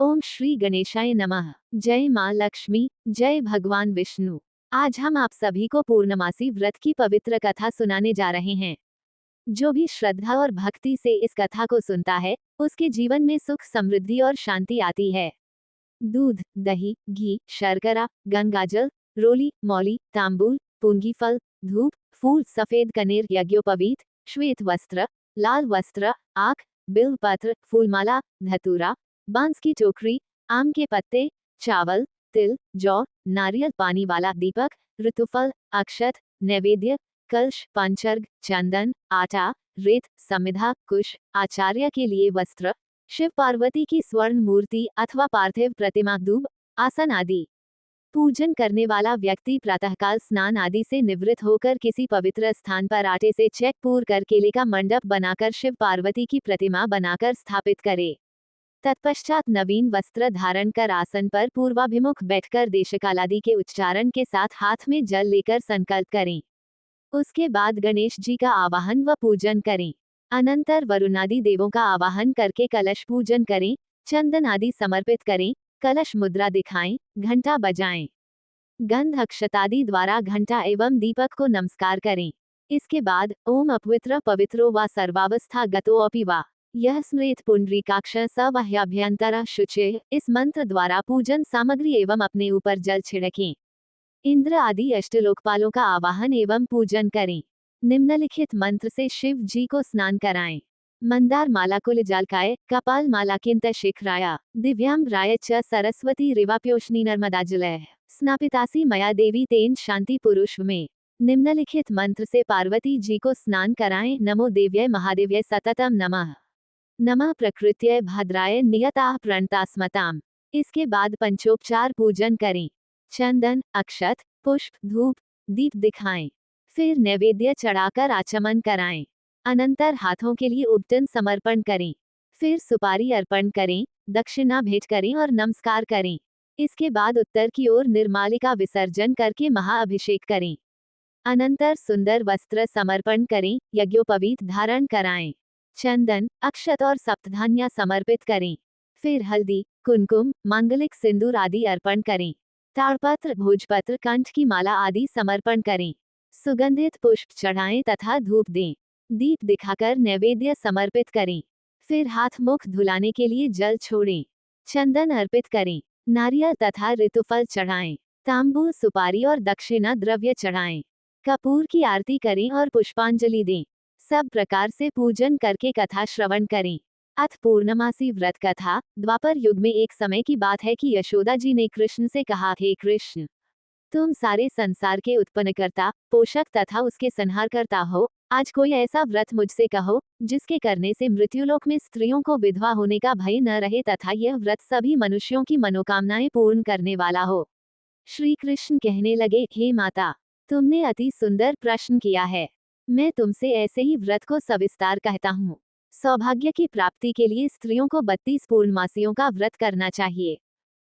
ओम श्री गणेशाय नमः। जय माँ लक्ष्मी, जय भगवान विष्णु। आज हम आप सभी को पूर्णमासी व्रत की पवित्र कथा सुनाने जा रहे हैं। जो भी श्रद्धा और भक्ति से इस कथा को सुनता है, उसके जीवन में सुख, समृद्धि और शांति आती है। दूध, दही, घी, शर्करा, गंगाजल, रोली, मौली, तांबूल, पूंगी फल, धूप, फूल, सफेद कनेर, यज्ञोपवीत, श्वेत वस्त्र, लाल वस्त्र, आख, बिल्वपत्र, फूलमाला, धतूरा, बांस की टोकरी, आम के पत्ते, चावल, तिल, जौ, नारियल पानी वाला दीपक, ऋतुफल, अक्षत, नैवेद्य, कलश, पंचर्घ, चंदन, आटा, रेत, समिधा, कुश, आचार्य के लिए वस्त्र, शिव पार्वती की स्वर्ण मूर्ति अथवा पार्थिव प्रतिमा, दूब, आसन आदि। पूजन करने वाला व्यक्ति प्रातःकाल स्नान आदि से निवृत्त होकर किसी पवित्र स्थान पर आटे से चैक पूर कर केले का मंडप बनाकर शिव पार्वती की प्रतिमा बनाकर स्थापित करे। तत्पश्चात नवीन वस्त्र धारण कर आसन पर पूर्वाभिमुख बैठकर देशकालादि के उच्चारण के साथ हाथ में जल लेकर संकल्प करें। उसके बाद गणेश जी का आवाहन व पूजन करें। अनंतर वरुणादि देवों का आवाहन करके कलश पूजन करें, चंदन आदि समर्पित करें, कलश मुद्रा दिखाएं, घंटा बजाएं। गंध अक्षतादि द्वारा घंटा एवं दीपक को नमस्कार करें। इसके बाद ओम अपवित्र पवित्रो वा सर्वावस्था गतो अपि वा यह स्मृत पुंडरीकाक्ष सवह्याभ्यंतर शुचे, इस मंत्र द्वारा पूजन सामग्री एवं अपने ऊपर जल छिड़कें। इंद्र आदि अष्टलोकपालों का आवाहन एवं पूजन करें। निम्नलिखित मंत्र से शिव जी को स्नान कराएं। मंदार माला कुलजालकाय, कपाल माला किंत शिखराया, दिव्यांबराय च सरस्वती रिवाप्योष्णी नर्मदाजलय, स्नापितासी मया देवी तेन शांति पुरुष में। निम्नलिखित मंत्र से पार्वती जी को स्नान कराएं। नमो देव्यै महादेव्यै सततम नमः। नमः प्रकृत्यै भद्राय नियताः प्रणतास्मताम्। इसके बाद पंचोपचार पूजन करें। चंदन, अक्षत, पुष्प, धूप, दीप दिखाएं। फिर नैवेद्य चढ़ाकर आचमन कराएं। अनंतर हाथों के लिए उपटन समर्पण करें। फिर सुपारी अर्पण करें, दक्षिणा भेंट करें और नमस्कार करें। इसके बाद उत्तर की ओर निर्मालिका विसर्जन करके महाअभिषेक करें। अनंतर सुंदर वस्त्र समर्पण करें, यज्ञोपवीत धारण कराएं। चंदन, अक्षत और सप्तधान्य समर्पित करें। फिर हल्दी, कुमकुम, मांगलिक सिंदूर आदि अर्पण करें। ताड़पत्र, भोजपत्र, कंठ की माला आदि समर्पण करें। सुगंधित पुष्प चढ़ाएं तथा धूप दें। दीप दिखाकर नैवेद्य समर्पित करें। फिर हाथ मुख धुलाने के लिए जल छोड़ें। चंदन अर्पित करें। नारियल तथा ऋतुफल चढ़ाएं। तांबूल, सुपारी और दक्षिणा द्रव्य चढ़ाएं। कपूर की आरती करें और पुष्पांजलि दें। सब प्रकार से पूजन करके कथा श्रवण करें। अथ पूर्णमासी व्रत कथा। द्वापर युग में एक समय की बात है कि यशोदा जी ने कृष्ण से कहा, हे कृष्ण, तुम सारे संसार के उत्पन्नकर्ता, पोषक तथा उसके संहारकर्ता हो। आज कोई ऐसा व्रत मुझसे कहो जिसके करने से मृत्युलोक में स्त्रियों को विधवा होने का भय न रहे तथा यह व्रत सभी मनुष्यों की मनोकामनाएं पूर्ण करने वाला हो। श्री कृष्ण कहने लगे, हे माता, तुमने अति सुंदर प्रश्न किया है। मैं तुमसे ऐसे ही व्रत को सविस्तार कहता हूँ। सौभाग्य की प्राप्ति के लिए स्त्रियों को 32 पूर्णमासियों का व्रत करना चाहिए।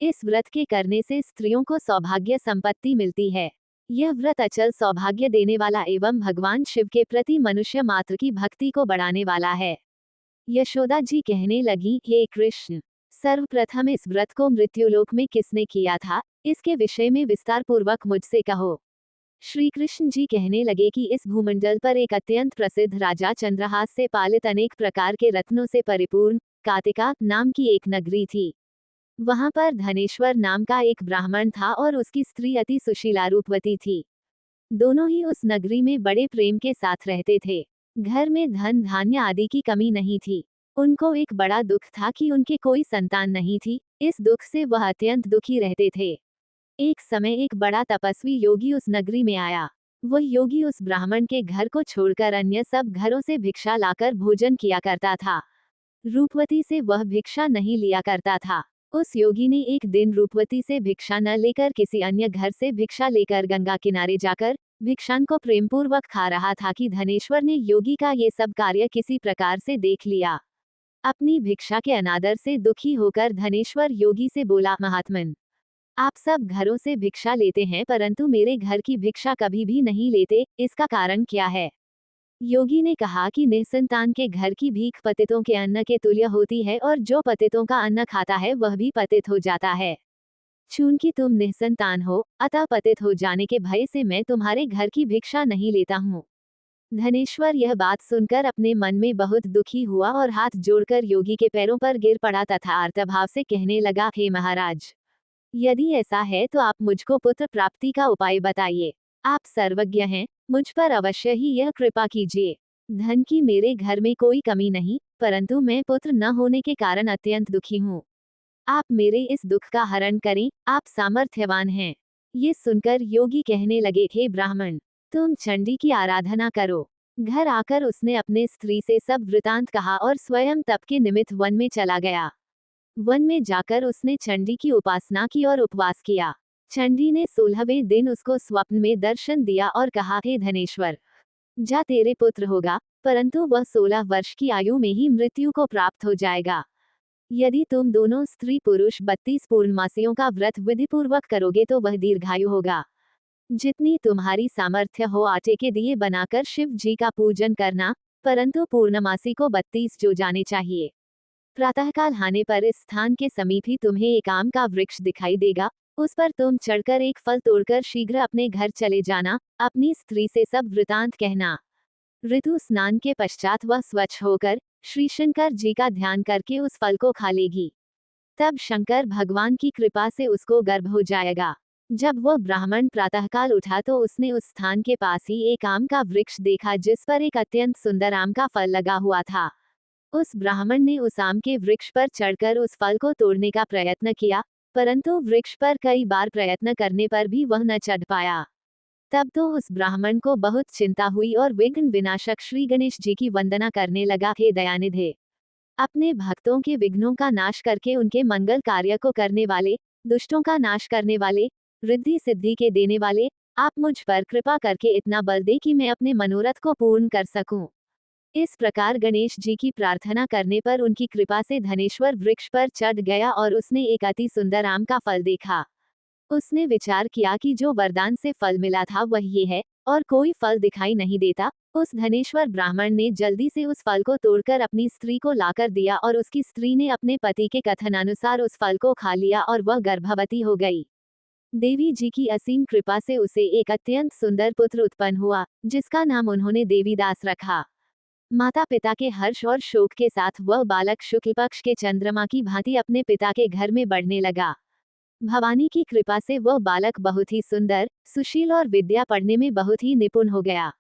इस व्रत के करने से स्त्रियों को सौभाग्य संपत्ति मिलती है। यह व्रत अचल सौभाग्य देने वाला एवं भगवान शिव के प्रति मनुष्य मात्र की भक्ति को बढ़ाने वाला है। यशोदा जी कहने लगी, हे कृष्ण, सर्वप्रथम इस व्रत को मृत्युलोक में किसने किया था, इसके विषय में विस्तार पूर्वक मुझसे कहो। श्री कृष्ण जी कहने लगे कि इस भूमंडल पर एक अत्यंत प्रसिद्ध राजा चंद्रहास से पालित अनेक प्रकार के रत्नों से परिपूर्ण कातिका नाम की एक नगरी थी। वहां पर धनेश्वर नाम का एक ब्राह्मण था और उसकी स्त्री अति सुशीला रूपवती थी। दोनों ही उस नगरी में बड़े प्रेम के साथ रहते थे। घर में धन धान्य आदि की कमी नहीं थी। उनको एक बड़ा दुख था कि उनके कोई संतान नहीं थी। इस दुख से वह अत्यंत दुखी रहते थे। एक समय एक बड़ा तपस्वी योगी उस नगरी में आया। वह योगी उस ब्राह्मण के घर को छोड़कर अन्य सब घरों से भिक्षा लाकर भोजन किया करता था। रूपवती से वह भिक्षा नहीं लिया करता था। उस योगी ने एक दिन रूपवती से भिक्षा न लेकर किसी अन्य घर से भिक्षा लेकर गंगा किनारे जाकर भिक्षान को प्रेमपूर्वक खा रहा था कि धनेश्वर ने योगी का ये सब कार्य किसी प्रकार से देख लिया। अपनी भिक्षा के अनादर से दुखी होकर धनेश्वर योगी से बोला, महात्मन, आप सब घरों से भिक्षा लेते हैं परंतु मेरे घर की भिक्षा कभी भी नहीं लेते, इसका कारण क्या है? योगी ने कहा कि निसंतान के घर की भीख पतितों के अन्न के तुल्य होती है और जो पतितों का अन्न खाता है वह भी पतित हो जाता है। चूंकि तुम निसंतान हो, अतः पतित हो जाने के भय से मैं तुम्हारे घर की भिक्षा नहीं लेता हूँ। धनेश्वर यह बात सुनकर अपने मन में बहुत दुखी हुआ और हाथ जोड़कर योगी के पैरों पर गिर पड़ा तथा आर्तभाव से कहने लगा, हे महाराज, यदि ऐसा है तो आप मुझको पुत्र प्राप्ति का उपाय बताइए। आप सर्वज्ञ हैं, मुझ पर अवश्य ही यह कृपा कीजिए। धन की मेरे घर में कोई कमी नहीं, परंतु मैं पुत्र न होने के कारण अत्यंत दुखी हूँ। आप मेरे इस दुख का हरण करें, आप सामर्थ्यवान हैं। ये सुनकर योगी कहने लगे, हे ब्राह्मण, तुम चंडी की आराधना करो। घर आकर उसने अपने स्त्री से सब वृतांत कहा और स्वयं तप के निमित्त वन में चला गया। वन में जाकर उसने चंडी की उपासना की और उपवास किया। चंडी ने 16वें दिन उसको स्वप्न में दर्शन दिया और कहा, हे धनेश्वर, जा तेरे पुत्र होगा, परंतु वह 16 वर्ष की आयु में ही मृत्यु को प्राप्त हो जाएगा। यदि तुम दोनों स्त्री पुरुष 32 पूर्णमासियों का व्रत विधिपूर्वक करोगे तो वह दीर्घायु होगा। जितनी तुम्हारी सामर्थ्य हो आटे के दिए बनाकर शिव जी का पूजन करना, परंतु पूर्णमासी को 32 जो जाने चाहिए। प्रातःकाल आने पर इस स्थान के समीप ही तुम्हें एक आम का वृक्ष दिखाई देगा, उस पर तुम चढ़कर एक फल तोड़कर शीघ्र अपने घर चले जाना। अपनी स्त्री से सब वृतांत कहना। ऋतु स्नान के पश्चात वह स्वच्छ होकर श्री शंकर जी का ध्यान करके उस फल को खा लेगी। तब शंकर भगवान की कृपा से उसको गर्भ हो जाएगा। जब वह ब्राह्मण प्रातःकाल उठा तो उसने उस स्थान के पास ही एक आम का वृक्ष देखा जिस पर एक अत्यंत सुंदर आम का फल लगा हुआ था। उस ब्राह्मण ने उस आम के वृक्ष पर चढ़कर उस फल को तोड़ने का प्रयत्न किया, परंतु वृक्ष पर कई बार प्रयत्न करने पर भी वह न चढ़ पाया। तब तो उस ब्राह्मण को बहुत चिंता हुई और विघ्न विनाशक श्री गणेश जी की वंदना करने लगा, हे दयानिधे, अपने भक्तों के विघ्नों का नाश करके उनके मंगल कार्य को करने वाले, दुष्टों का नाश करने वाले, रिद्धि सिद्धि के देने वाले, आप मुझ पर कृपा करके इतना बल दे कि मैं अपने मनोरथ को पूर्ण कर सकूं। इस प्रकार गणेश जी की प्रार्थना करने पर उनकी कृपा से धनेश्वर वृक्ष पर चढ़ गया और उसने एक अति सुंदर आम का फल देखा। उसने विचार किया कि जो वरदान से फल मिला था वह ये है, और कोई फल दिखाई नहीं देता। उस धनेश्वर ब्राह्मण ने जल्दी से उस फल को तोड़कर अपनी स्त्री को लाकर दिया और उसकी स्त्री ने अपने पति के कथनानुसार उस फल को खा लिया और वह गर्भवती हो गई। देवी जी की असीम कृपा से उसे एक अत्यंत सुंदर पुत्र उत्पन्न हुआ, जिसका नाम उन्होंने देवीदास रखा। माता पिता के हर्ष और शोक के साथ वह बालक शुक्ल पक्ष के चंद्रमा की भांति अपने पिता के घर में बढ़ने लगा। भवानी की कृपा से वह बालक बहुत ही सुंदर, सुशील और विद्या पढ़ने में बहुत ही निपुण हो गया।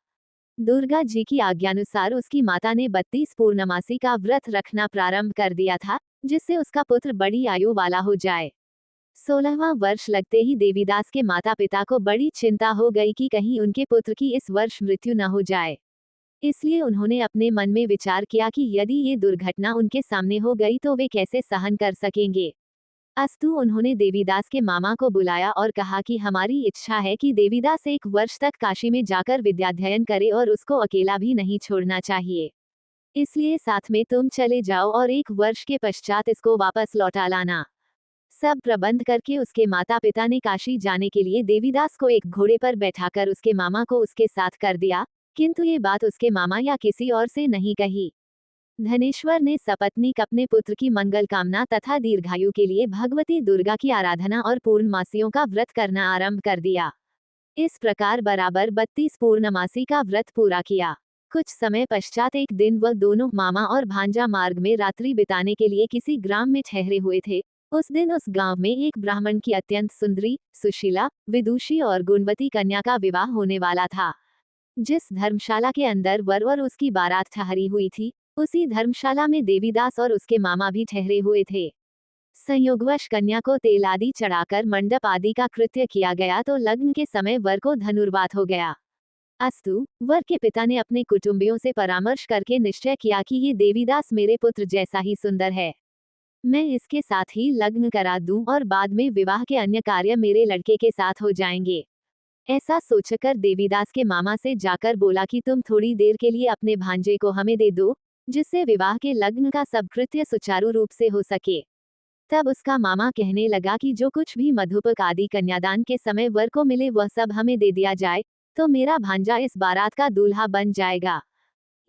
दुर्गा जी की आज्ञानुसार उसकी माता ने 32 पूर्णमासी का व्रत रखना प्रारंभ कर दिया था, जिससे उसका पुत्र बड़ी आयु वाला हो जाए। 16वां वर्ष लगते ही देवीदास के माता पिता को बड़ी चिंता हो गई कि कहीं उनके पुत्र की इस वर्ष मृत्यु न हो जाए। इसलिए उन्होंने अपने मन में विचार किया कि यदि ये दुर्घटना उनके सामने हो गई तो वे कैसे सहन कर सकेंगे। अस्तु उन्होंने देवीदास के मामा को बुलाया और कहा कि हमारी इच्छा है कि देवीदास 1 वर्ष तक काशी में जाकर विद्याध्ययन करे और उसको अकेला भी नहीं छोड़ना चाहिए। इसलिए साथ में तुम चले जाओ और 1 वर्ष के पश्चात इसको वापस लौटा लाना। सब प्रबंध करके उसके माता पिता ने काशी जाने के लिए देवीदास को एक घोड़े पर बैठाकर उसके मामा को उसके साथ कर दिया, किंतु ये बात उसके मामा या किसी और से नहीं कही। धनेश्वर ने सपत्नीक अपने पुत्र की मंगल कामना तथा दीर्घायु के लिए भगवती दुर्गा की आराधना और पूर्णमासियों का व्रत करना आरंभ कर दिया। इस प्रकार बराबर 32 पूर्णमासी का व्रत पूरा किया। कुछ समय पश्चात एक दिन वह दोनों मामा और भांजा मार्ग में रात्रि बिताने के लिए किसी ग्राम में ठहरे हुए थे। उस दिन उस गांव में एक ब्राह्मण की अत्यंत सुंदरी, सुशीला, विदुषी और गुणवती कन्या का विवाह होने वाला था। जिस धर्मशाला के अंदर वर और उसकी बारात ठहरी हुई थी, उसी धर्मशाला में देवीदास और उसके मामा भी ठहरे हुए थे। संयोगवश कन्या को तेल आदि चढ़ाकर मंडप आदि का कृत्य किया गया तो लग्न के समय वर को धनुर्वात हो गया। अस्तु वर के पिता ने अपने कुटुंबियों से परामर्श करके निश्चय किया कि ये देवीदास मेरे पुत्र जैसा ही सुंदर है, मैं इसके साथ ही लग्न करा दूं और बाद में विवाह के अन्य कार्य मेरे लड़के के साथ हो जाएंगे। ऐसा सोचकर देवीदास के मामा से जाकर बोला कि तुम थोड़ी देर के लिए अपने भांजे को हमें दे दो, जिससे विवाह के लग्न का सब कृत्य सुचारू रूप से हो सके। तब उसका मामा कहने लगा कि जो कुछ भी मधुपक आदि कन्यादान के समय वर को मिले वह सब हमें दे दिया जाए, तो मेरा भांजा इस बारात का दूल्हा बन जाएगा।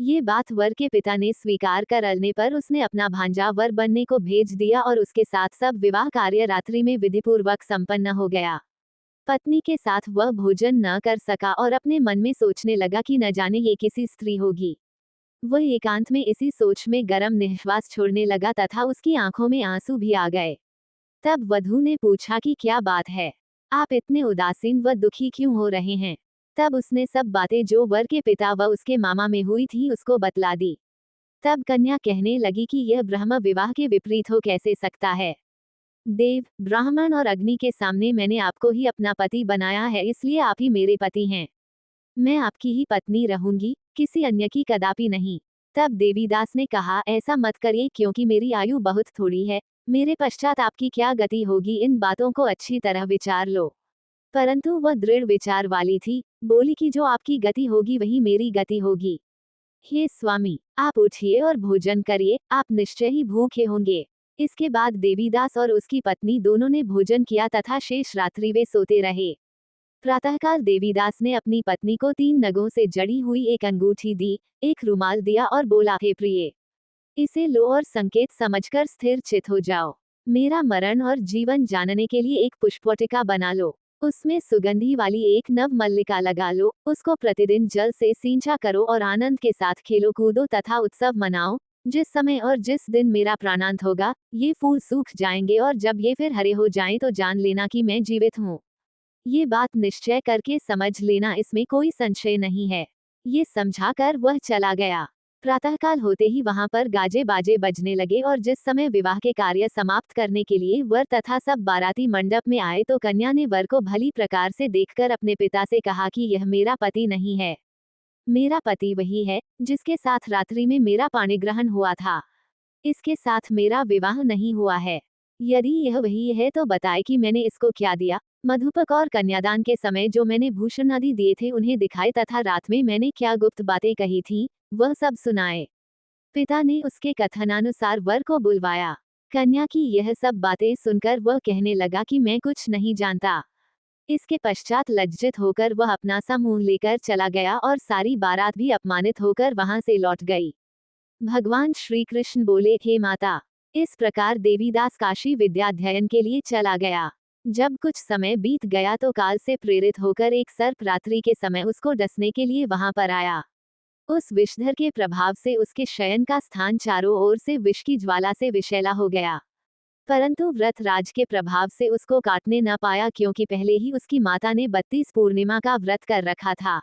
ये बात वर के पिता ने स्वीकार करने पर उसने अपना भांजा वर बनने को भेज दिया और उसके साथ सब विवाह कार्य रात्रि में विधिपूर्वक संपन्न हो गया। पत्नी के साथ वह भोजन न कर सका और अपने मन में सोचने लगा कि न जाने ये किसी स्त्री होगी। वह एकांत में इसी सोच में गर्म निश्वास छोड़ने लगा तथा उसकी आंखों में आंसू भी आ गए। तब वधू ने पूछा कि क्या बात है, आप इतने उदासीन व दुखी क्यों हो रहे हैं। तब उसने सब बातें जो वर के पिता व उसके मामा में हुई थी उसको बतला दी। तब कन्या कहने लगी कि यह ब्रह्म विवाह के विपरीत हो कैसे सकता है। देव, ब्राह्मण और अग्नि के सामने मैंने आपको ही अपना पति बनाया है, इसलिए आप ही मेरे पति हैं। मैं आपकी ही पत्नी रहूंगी, किसी अन्य की कदापि नहीं। तब देवीदास ने कहा, ऐसा मत करिए क्योंकि मेरी आयु बहुत थोड़ी है, मेरे पश्चात आपकी क्या गति होगी इन बातों को अच्छी तरह विचार लो। परंतु वह दृढ़ विचार वाली थी, बोली कि जो आपकी गति होगी वही मेरी गति होगी। हे स्वामी, आप उठिए और भोजन करिए, आप निश्चय ही भूखे होंगे। इसके बाद देवीदास और उसकी पत्नी दोनों ने भोजन किया तथा शेष रात्रि वे सोते रहे। प्रातःकाल देवीदास ने अपनी पत्नी को 3 नगों से जड़ी हुई एक अंगूठी दी, एक रुमाल दिया और बोला, हे प्रिय, इसे लो और संकेत समझकर स्थिर चित हो जाओ। मेरा मरण और जीवन जानने के लिए एक पुष्पवाटिका बना लो, उसमें सुगंधी वाली एक नव मल्लिका लगा लो, उसको प्रतिदिन जल से सींचा करो और आनंद के साथ खेलो कूदो तथा उत्सव मनाओ। जिस समय और जिस दिन मेरा प्राणांत होगा, ये फूल सूख जाएंगे और जब ये फिर हरे हो जाएं तो जान लेना कि मैं जीवित हूँ। ये बात निश्चय करके समझ लेना, इसमें कोई संशय नहीं है। ये समझाकर वह चला गया। प्रातःकाल होते ही वहां पर गाजे बाजे बजने लगे और जिस समय विवाह के कार्य समाप्त करने के लिए वर तथा सब बाराती मंडप में आए तो कन्या ने वर को भली प्रकार से देखकर अपने पिता से कहा कि यह मेरा पति नहीं है। मेरा पति वही है जिसके साथ रात्रि में मेरा पाणिग्रहण हुआ था। इसके साथ मेरा विवाह नहीं हुआ है। यदि यह वही है तो बताए कि मैंने इसको क्या दिया। मधुपक और कन्यादान के समय जो मैंने भूषण आदि दिए थे उन्हें दिखाए तथा रात में मैंने क्या गुप्त बातें कही थी वह सब सुनाए। पिता ने उसके कथनानुसार वर को बुलवाया। कन्या की यह सब बातें सुनकर वह कहने लगा कि मैं कुछ नहीं जानता। इसके पश्चात लज्जित होकर वह अपना सा मुंह लेकर चला गया और सारी बारात भी अपमानित होकर वहां से लौट गई। भगवान श्री कृष्ण बोले, हे माता, इस प्रकार देवीदास काशी विद्याध्ययन के लिए चला गया। जब कुछ समय बीत गया तो काल से प्रेरित होकर एक सर्प रात्रि के समय उसको डसने के लिए वहां पर आया। उस विषधर के प्रभाव से उसके शयन का स्थान चारों ओर से विष की ज्वाला से विषैला हो गया। परंतु व्रतराज के प्रभाव से उसको काटने न पाया क्योंकि पहले ही उसकी माता ने 32 पूर्णिमा का व्रत कर रखा था।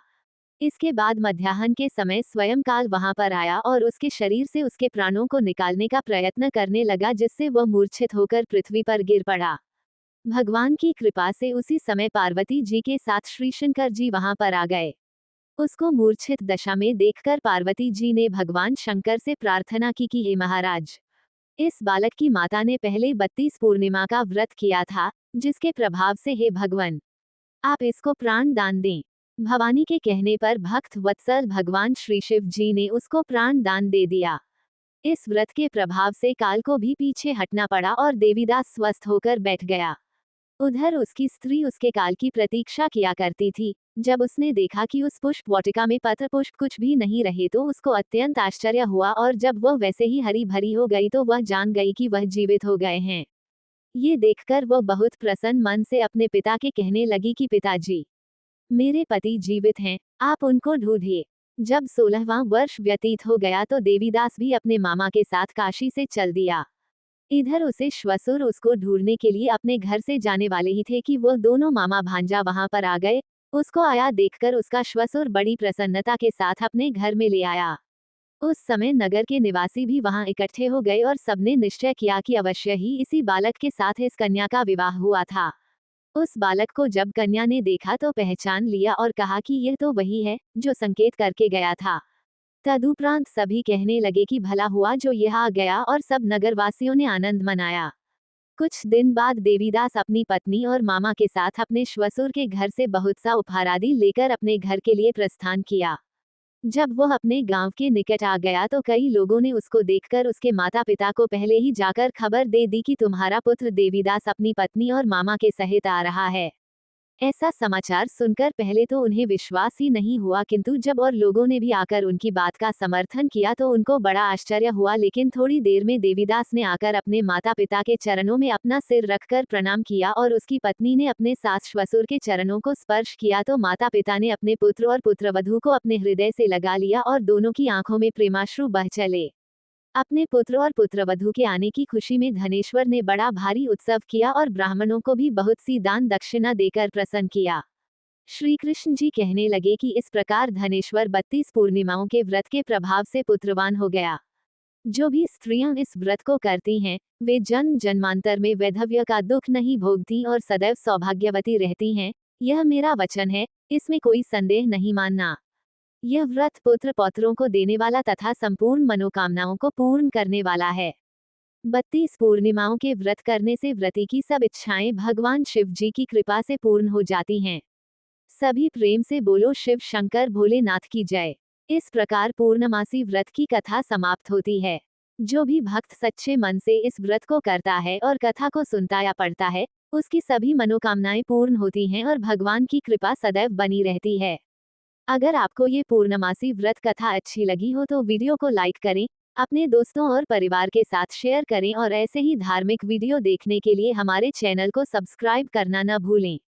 इसके बाद मध्याह्न के समय स्वयं काल वहां पर आया और उसके शरीर से उसके प्राणों को निकालने का प्रयत्न करने लगा, जिससे वह मूर्छित होकर पृथ्वी पर गिर पड़ा। भगवान की कृपा से उसी समय पार्वती जी के साथ श्री शंकर जी वहां पर आ गए। उसको मूर्छित दशा में देखकर पार्वती जी ने भगवान शंकर से प्रार्थना की कि हे महाराज, इस बालक की माता ने पहले 32 पूर्णिमा का व्रत किया था, जिसके प्रभाव से हे भगवान, आप इसको प्राण दान दें। भवानी के कहने पर भक्त वत्सल भगवान श्री शिव जी ने उसको प्राण दान दे दिया। इस व्रत के प्रभाव से काल को भी पीछे हटना पड़ा और देवीदास स्वस्थ होकर बैठ गया। उधर उसकी स्त्री उसके काल की प्रतीक्षा किया करती थी। जब उसने देखा कि उस पुष्प वाटिका में पत्र पुष्प कुछ भी नहीं रहे तो उसको अत्यंत आश्चर्य हुआ और जब वह वैसे ही हरी भरी हो गई तो वह जान गई कि वह जीवित हो गए हैं। ये देखकर वह बहुत प्रसन्न मन से अपने पिता के कहने लगी कि पिताजी, मेरे पति जीवित हैं, आप उनको ढूंढिए। जब 16वां वर्ष व्यतीत हो गया तो देवीदास भी अपने मामा के साथ काशी से चल दिया। इधर उसे श्वसुर उसको ढूंढने के लिए अपने घर से जाने वाले ही थे कि वह दोनों मामा भांजा वहां पर आ गए। उसको आया देखकर उसका श्वसुर बड़ी प्रसन्नता के साथ अपने घर में ले आया। उस समय नगर के निवासी भी वहां इकट्ठे हो गए और सबने निश्चय किया कि अवश्य ही इसी बालक के साथ इस कन्या का विवाह हुआ था। उस बालक को जब कन्या ने देखा तो पहचान लिया और कहा कि यह तो वही है जो संकेत करके गया था। तदुपरांत सभी कहने लगे कि भला हुआ जो यह आ गया और सब नगरवासियों ने आनंद मनाया। कुछ दिन बाद देवीदास अपनी पत्नी और मामा के साथ अपने श्वसुर के घर से बहुत सा उपहार आदि लेकर अपने घर के लिए प्रस्थान किया। जब वह अपने गांव के निकट आ गया तो कई लोगों ने उसको देखकर उसके माता पिता को पहले ही जाकर खबर दे दी कि तुम्हारा पुत्र देवीदास अपनी पत्नी और मामा के सहित आ रहा है। ऐसा समाचार सुनकर पहले तो उन्हें विश्वास ही नहीं हुआ, किंतु जब और लोगों ने भी आकर उनकी बात का समर्थन किया तो उनको बड़ा आश्चर्य हुआ। लेकिन थोड़ी देर में देवीदास ने आकर अपने माता पिता के चरणों में अपना सिर रखकर प्रणाम किया और उसकी पत्नी ने अपने सास ससुर के चरणों को स्पर्श किया तो माता पिता ने अपने पुत्र और पुत्रवधू को अपने हृदय से लगा लिया और दोनों की आंखों में प्रेमाश्रु बह चले। अपने पुत्र और पुत्रवधू के आने की खुशी में धनेश्वर ने बड़ा भारी उत्सव किया और ब्राह्मणों को भी बहुत सी दान दक्षिणा देकर प्रसन्न किया। श्री कृष्ण जी कहने लगे कि इस प्रकार धनेश्वर 32 पूर्णिमाओं के व्रत के प्रभाव से पुत्रवान हो गया। जो भी स्त्रियां इस व्रत को करती हैं, वे जन्म जन्मांतर में वैधव्य का दुख नहीं भोगती और सदैव सौभाग्यवती रहती हैं। यह मेरा वचन है, इसमें कोई संदेह नहीं मानना। यह व्रत पुत्र पौत्रों को देने वाला तथा संपूर्ण मनोकामनाओं को पूर्ण करने वाला है। 32 पूर्णिमाओं के व्रत करने से व्रती की सब इच्छाएं भगवान शिव जी की कृपा से पूर्ण हो जाती हैं। सभी प्रेम से बोलो शिव शंकर भोलेनाथ की जय। इस प्रकार पूर्णमासी व्रत की कथा समाप्त होती है। जो भी भक्त सच्चे मन से इस व्रत को करता है और कथा को सुनता या पढ़ता है, उसकी सभी मनोकामनाएं पूर्ण होती हैं और भगवान की कृपा सदैव बनी रहती है। अगर आपको ये पूर्णमासी व्रत कथा अच्छी लगी हो तो वीडियो को लाइक करें, अपने दोस्तों और परिवार के साथ शेयर करें और ऐसे ही धार्मिक वीडियो देखने के लिए हमारे चैनल को सब्सक्राइब करना न भूलें।